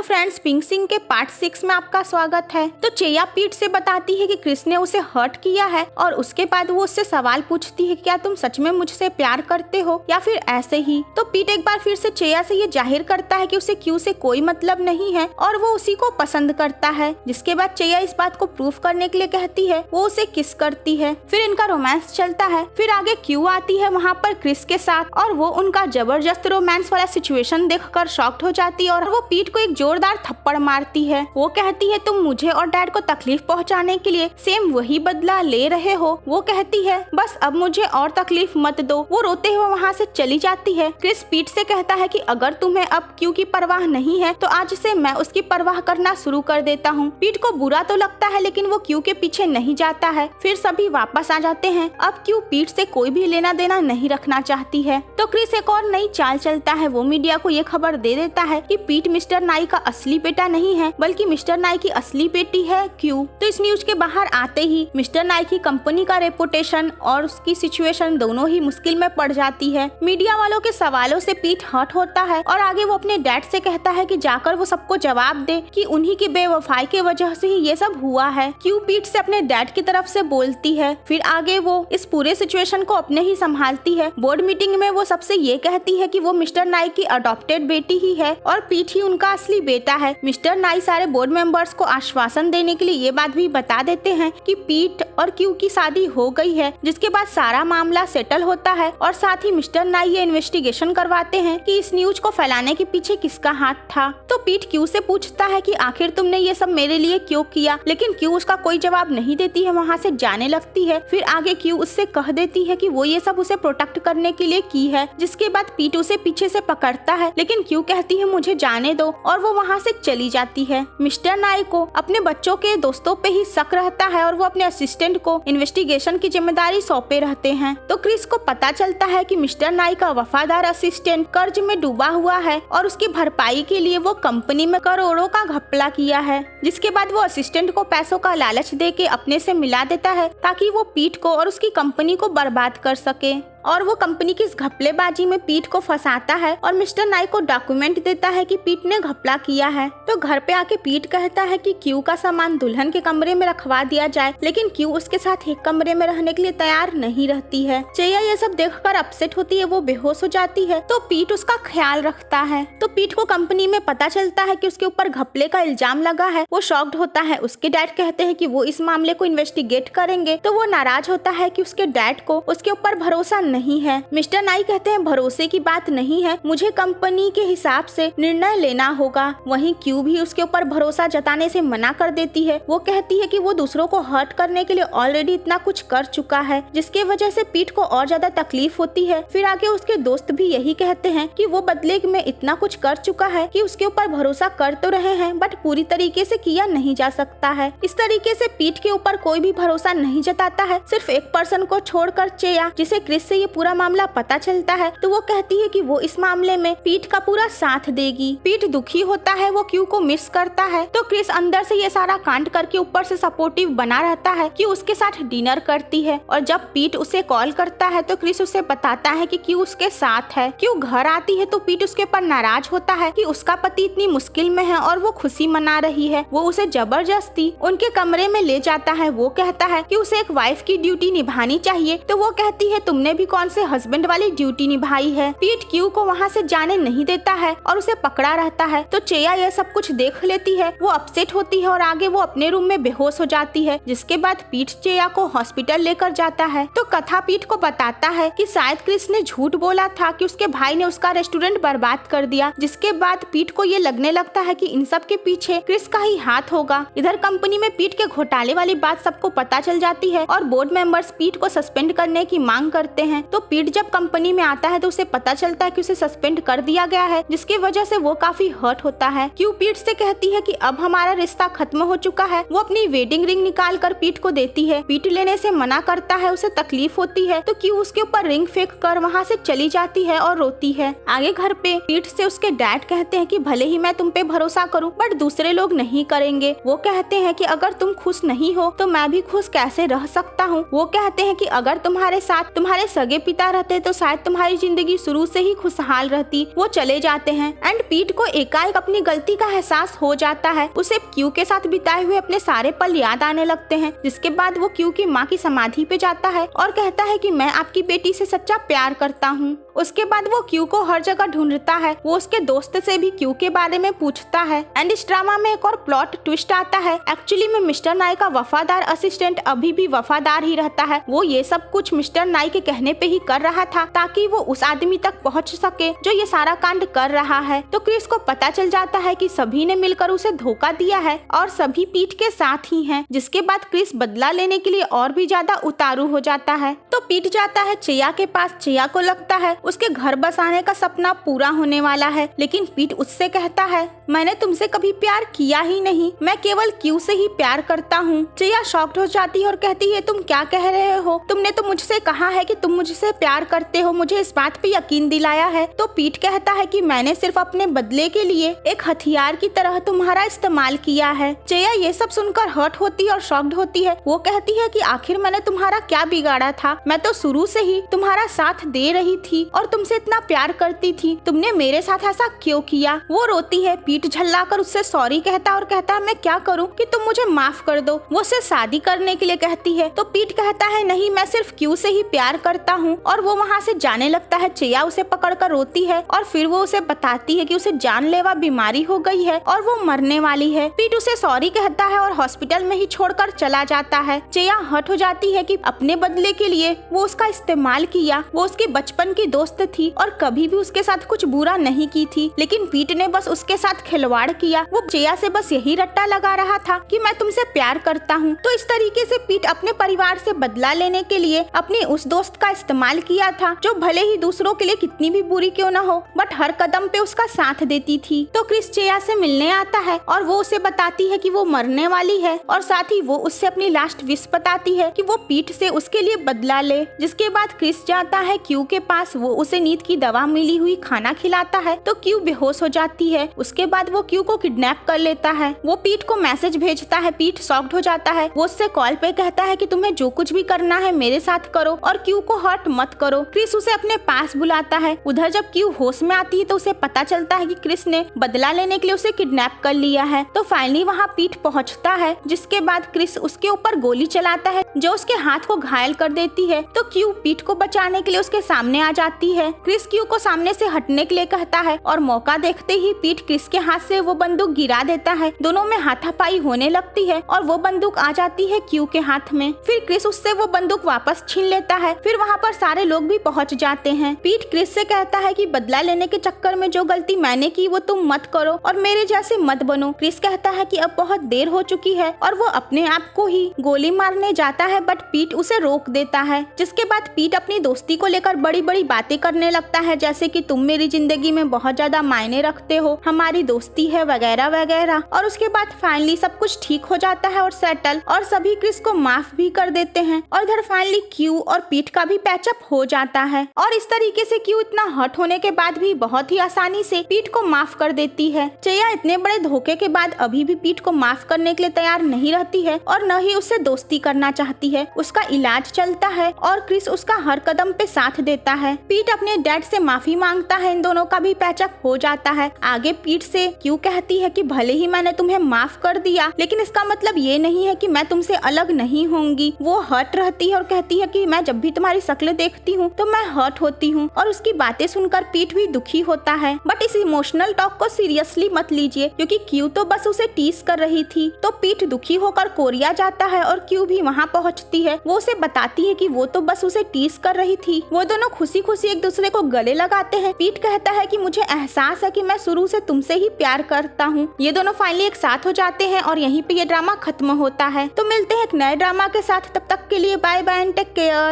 Friends, pink Singh के part 6 में आपका स्वागत है। तो चेया पीट से बताती है कि क्रिस ने उसे हर्ट किया है और उसके बाद वो उससे सवाल पूछती है, क्या तुम सच में मुझसे प्यार करते हो या फिर ऐसे ही। तो पीट एक बार फिर से चेया से ये जाहिर करता है कि उसे क्यू से कोई मतलब नहीं है और वो उसी को पसंद करता है। जिसके बाद चेया इस बात को प्रूफ करने के लिए कहती है, वो उसे किस करती है। फिर इनका रोमांस चलता है। फिर आगे क्यू आती है वहाँ पर क्रिस के साथ और वो उनका जबरदस्त रोमांस वाला सिचुएशन देखकर शॉक्ड हो जाती है और वो पीट को एक जोरदार थप्पड़ मारती है। वो कहती है, तुम मुझे और डैड को तकलीफ पहुंचाने के लिए सेम वही बदला ले रहे हो। वो कहती है, बस अब मुझे और तकलीफ मत दो। वो रोते हुए वहाँ से चली जाती है। क्रिस पीट से कहता है कि अगर तुम्हें अब क्यू की परवाह नहीं है तो आज से मैं उसकी परवाह करना शुरू कर देता हूँ। पीट को बुरा तो लगता है लेकिन वो क्यू के पीछे नहीं जाता है। फिर सभी वापस आ जाते हैं। अब क्यू पीट से कोई भी लेना देना नहीं रखना चाहती है। तो क्रिस एक और नई चाल चलता है। वो मीडिया को ये खबर दे देता है कि पीट मिस्टर नाई का असली बेटा नहीं है बल्कि मिस्टर नाई की असली बेटी है क्यू। तो इस न्यूज के बाहर आते ही मिस्टर नाई की कंपनी का रेपुटेशन और उसकी सिचुएशन दोनों ही मुश्किल में पड़ जाती है। मीडिया वालों के सवालों से पीट हर्ट होता है और आगे वो अपने डैड से कहता है कि जाकर वो सबको जवाब दे कि उन्हीं की बेवफाई की वजह से ही ये सब हुआ है। क्यू पीट से अपने डैड की तरफ से बोलती है। फिर आगे वो इस पूरे सिचुएशन को अपने ही संभालती है। बोर्ड मीटिंग में वो सबसे ये कहती है कि वो मिस्टर नाई की अडॉप्टेड बेटी ही है और पीट ही उनका असली बेटा है। मिस्टर नाई सारे बोर्ड मेंबर्स को आश्वासन देने के लिए ये बात भी बता देते हैं कि पीट और क्यू की शादी हो गई है। जिसके बाद सारा मामला सेटल होता है और साथ ही मिस्टर नाई ये इन्वेस्टिगेशन करवाते हैं कि इस न्यूज को फैलाने के पीछे किसका हाथ था। तो पीट क्यू से पूछता है कि आखिर तुमने ये सब मेरे लिए क्यों किया, लेकिन क्यू उसका कोई जवाब नहीं देती है। वहाँ से जाने लगती है। फिर आगे क्यू उससे कह देती है कि वो ये सब उसे प्रोटेक्ट करने के लिए की है। जिसके बाद पीट उसे पीछे से पकड़ता है लेकिन क्यू कहती है मुझे जाने दो और वो वहाँ से चली जाती है। मिस्टर नाई को अपने बच्चों के दोस्तों पे ही शक रहता है और वो अपने असिस्टेंट को इन्वेस्टिगेशन की जिम्मेदारी सौंपे रहते हैं। तो क्रिस को पता चलता है कि मिस्टर नाई का वफादार असिस्टेंट कर्ज में डूबा हुआ है और उसकी भरपाई के लिए वो कंपनी में करोड़ों का घपला किया है। जिसके बाद वो असिस्टेंट को पैसों का लालच दे के अपने से मिला देता है ताकि वो पीट को और उसकी कंपनी को बर्बाद कर सके। और वो कंपनी की इस घपलेबाजी में पीट को फंसाता है और मिस्टर नाई को डॉक्यूमेंट देता है कि पीट ने घपला किया है। तो घर पे आके पीट कहता है कि क्यू का सामान दुल्हन के कमरे में रखवा दिया जाए लेकिन क्यू उसके साथ एक कमरे में रहने के लिए तैयार नहीं रहती है। चेया ये सब देखकर अपसेट होती है। वो बेहोश हो जाती है तो पीट उसका ख्याल रखता है। तो पीट को कंपनी में पता चलता है कि उसके ऊपर घपले का इल्जाम लगा है। वो शॉक्ड होता है। उसके डैड कहते हैं कि वो इस मामले को इन्वेस्टिगेट करेंगे। तो वो नाराज होता है कि उसके डैड को उसके ऊपर भरोसा नहीं है। मिस्टर नाई कहते हैं भरोसे की बात नहीं है, मुझे कंपनी के हिसाब से निर्णय लेना होगा। वहीं क्यू भी उसके ऊपर भरोसा जताने से मना कर देती है। वो कहती है कि वो दूसरों को हर्ट करने के लिए ऑलरेडी इतना कुछ कर चुका है जिसके वजह से पीट को और ज्यादा तकलीफ होती है। फिर आगे उसके दोस्त भी यही कहते हैं कि वो बदले में इतना कुछ कर चुका है कि उसके ऊपर भरोसा कर तो रहे हैं बट पूरी तरीके से किया नहीं जा सकता है। इस तरीके से पीट के ऊपर कोई भी भरोसा नहीं जताता है, सिर्फ एक पर्सन को छोड़कर चेया, जिसे क्रिस से ये पूरा मामला पता चलता है। तो वो कहती है कि वो इस मामले में पीट का पूरा साथ देगी। पीट दुखी होता है। वो क्यू को मिस करता है। तो क्रिस अंदर से ये सारा कांड करके ऊपर से सपोर्टिव बना रहता है कि उसके साथ डिनर करती है। और जब पीट उसे कॉल करता है तो क्रिस उसे बताता है कि क्यू उसके साथ है। क्यू घर आती है तो पीट उसके ऊपर नाराज होता है कि उसका पति इतनी मुश्किल में है और वो खुशी मना रही है। वो उसे जबरदस्ती उनके कमरे में ले जाता है। वो कहता है कि उसे एक वाइफ की ड्यूटी निभानी चाहिए। तो वो कहती है तुमने भी कौन से हस्बैंड वाली ड्यूटी निभाई है। पीट क्यू को वहाँ से जाने नहीं देता है और उसे पकड़ा रहता है। तो चेया यह सब कुछ देख लेती है। वो अपसेट होती है और आगे वो अपने रूम में बेहोश हो जाती है। जिसके बाद पीट चेया को हॉस्पिटल लेकर जाता है। तो कथा पीट को बताता है कि शायद क्रिस ने झूठ बोला था कि उसके भाई ने उसका रेस्टोरेंट बर्बाद कर दिया। जिसके बाद पीट को ये लगने लगता है कि इन सब के पीछे क्रिस का ही हाथ होगा। इधर कंपनी में पीट के घोटाले वाली बात सबको पता चल जाती है और बोर्ड मेंबर्स पीट को सस्पेंड करने की मांग करते हैं। तो पीट जब कंपनी में आता है तो उसे पता चलता है कि उसे सस्पेंड कर दिया गया है, जिसकी वजह से वो काफी हर्ट होता है। क्यू पीट से कहती है कि अब हमारा रिश्ता खत्म हो चुका है। वो अपनी वेडिंग रिंग निकाल कर पीट को देती है। पीट लेने से मना करता है, उसे तकलीफ होती है। तो क्यू उसके ऊपर रिंग फेंक कर वहाँ से चली जाती है और रोती है। आगे घर पे पीट से उसके डैड कहते हैं कि भले ही मैं तुम पे भरोसा करूं बट दूसरे लोग नहीं करेंगे। वो कहते हैं कि अगर तुम खुश नहीं हो तो मैं भी खुश कैसे रह सकता हूँ। वो कहते हैं कि अगर तुम्हारे साथ तुम्हारे सगे सगे पिता रहते तो शायद तुम्हारी जिंदगी शुरू से ही खुशहाल रहती। वो चले जाते हैं एंड पीट को एकाएक अपनी गलती का एहसास हो जाता है। उसे क्यू के साथ बिताए हुए अपने सारे पल याद आने लगते हैं, जिसके बाद वो क्यू की माँ की समाधि पे जाता है और कहता है कि मैं आपकी बेटी से सच्चा प्यार करता हूँ। उसके बाद वो क्यू को हर जगह ढूंढता है। वो उसके दोस्त से भी क्यू के बारे में पूछता है एंड इस ड्रामा में एक और प्लॉट ट्विस्ट आता है। एक्चुअली में मिस्टर नाई का वफादार असिस्टेंट अभी भी वफादार ही रहता है। वो ये सब कुछ मिस्टर नाई के कहने पे ही कर रहा था ताकि वो उस आदमी तक पहुंच सके जो ये सारा कांड कर रहा है। तो क्रिस को पता चल जाता है कि सभी ने मिलकर उसे धोखा दिया है और सभी पीट के साथ ही हैं। जिसके बाद क्रिस बदला लेने के लिए और भी ज्यादा उतारू हो जाता है। तो पीट जाता है चेया के पास। चेया को लगता है उसके घर बसाने का सपना पूरा होने वाला है, लेकिन पीट उससे कहता है मैंने तुमसे कभी प्यार किया ही नहीं, मैं केवल क्यू से ही प्यार करता हूँ। चेया शॉक्ड हो जाती है और कहती है तुम क्या कह रहे हो? तुमने तो मुझसे कहा है कि तुम मुझसे प्यार करते हो, मुझे इस बात पे यकीन दिलाया है। तो पीट कहता है कि मैंने सिर्फ अपने बदले के लिए एक हथियार की तरह तुम्हारा इस्तेमाल किया है। चेया ये सब सुनकर हर्ट होती है और शॉक्ड होती है। वो कहती है कि आखिर मैंने तुम्हारा क्या बिगाड़ा था? मैं तो शुरू से ही तुम्हारा साथ दे रही थी और तुमसे इतना प्यार करती थी, तुमने मेरे साथ ऐसा क्यों किया? वो रोती है। पीट झल्लाकर उससे सॉरी कहता और कहता है मैं क्या करूं कि तुम मुझे माफ कर दो। वो उससे शादी करने के लिए कहती है तो पीट कहता है नहीं, मैं सिर्फ क्यू से ही प्यार करता हूँ और वो वहाँ से जाने लगता है। चेया उसे पकड़कर रोती है और फिर वो उसे बताती है कि उसे जानलेवा बीमारी हो गई है और वो मरने वाली है। पीट उसे सॉरी कहता है और हॉस्पिटल में ही छोड़कर चला जाता है। चेया हर्ट हो जाती है कि अपने बदले के लिए वो उसका इस्तेमाल किया। वो उसकी बचपन की दोस्त थी और कभी भी उसके साथ कुछ बुरा नहीं की थी, लेकिन पीट ने बस उसके साथ खिलवाड़ किया। वो चेया से बस यही रट्टा लगा रहा था कि मैं तुमसे प्यार करता हूँ। तो इस तरीके से पीट अपने परिवार से बदला लेने के लिए अपनी उस दोस्त का इस्तेमाल किया था जो भले ही दूसरों के लिए कितनी भी बुरी क्यों न हो बट हर कदम पे उसका साथ देती थी। तो क्रिस चेया से मिलने आता है और वो उसे बताती है कि वो मरने वाली है और साथ ही वो उससे अपनी लास्ट विश बताती है कि वो पीट से उसके लिए बदला ले। जिसके बाद क्रिस जाता है क्यू के पास। वो उसे नींद की दवा मिली हुई खाना खिलाता है तो क्यू बेहोश हो जाती है। उसके बाद वो क्यू को किडनैप कर लेता है। वो पीट को मैसेज भेजता है। पीट शॉक्ड हो जाता है। वो उससे कॉल पे कहता है कि तुम्हें जो कुछ भी करना है मेरे साथ करो और क्यू को हर्ट मत करो। क्रिस उसे अपने पास बुलाता है। उधर जब क्यू होश में आती है तो उसे पता चलता है कि क्रिस ने बदला लेने के लिए उसे किडनैप कर लिया है। तो फाइनली वहाँ पीट पहुँचता है, जिसके बाद क्रिस उसके ऊपर गोली चलाता है जो उसके हाथ को घायल कर देती है। तो क्यू पीट को बचाने के लिए उसके सामने आ जाती है। क्रिस क्यू को सामने से हटने के लिए कहता है और मौका देखते ही पीट क्रिस के हाथ से वो बंदूक गिरा देता है। दोनों में हाथापाई होने लगती है और वो बंदूक आ जाती है क्यू के हाथ में। फिर क्रिस उससे वो बंदूक वापस छीन लेता है। फिर वहाँ पर सारे लोग भी पहुँच जाते हैं। पीट क्रिस से कहता है कि बदला लेने के चक्कर में जो गलती मैंने की वो तुम मत करो और मेरे जैसे मत बनो। क्रिस कहता है कि अब बहुत देर हो चुकी है और वो अपने आप को ही गोली मारने जाता है बट पीट उसे रोक देता है। जिसके बाद पीट अपनी दोस्ती को लेकर बड़ी बड़ी बातें करने लगता है, जैसे कि तुम मेरी जिंदगी में बहुत ज्यादा मायने रखते हो, हमारी दोस्ती है वगैरह वगैरह। और उसके बाद फाइनली सब कुछ ठीक हो जाता है और सेटल, और सभी क्रिस को माफ भी कर देते हैं। और इधर फाइनली क्यू और पीट का भी पैचअप हो जाता है और इस तरीके से क्यू इतना हर्ट होने के बाद भी बहुत ही आसानी से पीट को माफ कर देती है। चेया इतने बड़े धोखे के बाद अभी भी पीट को माफ करने के लिए तैयार नहीं रहती है और न ही उससे दोस्ती करना चाहती है। उसका इलाज चलता है और क्रिस उसका हर कदम पे साथ देता है। पीट अपने डैड से माफी मांगता है। इन दोनों का भी पैचअप हो जाता है। आगे पीट से क्यू कहती है कि भले ही मैंने तुम्हें माफ कर दिया, लेकिन इसका मतलब ये नहीं है कि मैं तुमसे अलग नहीं होंगी। वो हर्ट रहती है और कहती है कि मैं जब भी तुम्हारी शक्ल देखती हूँ तो मैं हर्ट होती हूँ। और उसकी बातें सुनकर पीट भी दुखी होता है। बट इस इमोशनल टॉक को सीरियसली मत लीजिए, क्योंकि क्यू तो बस उसे टीस कर रही थी। तो पीट दुखी होकर कोरिया जाता है और क्यू भी वहाँ पहुँचती है। वो उसे बताती है कि वो तो बस उसे टीस कर रही थी। वो दोनों खुशी खुशी एक दूसरे को गले लगाते हैं। पीट कहता है कि मुझे एहसास है कि मैं शुरू से तुमसे ही प्यार करता हूँ। ये दोनों फाइनली एक साथ हो जाते हैं और यहीं पे ये ड्रामा खत्म होता है। तो मिलते हैं एक नए ड्रामा के साथ। तब तक के लिए bye bye and take care.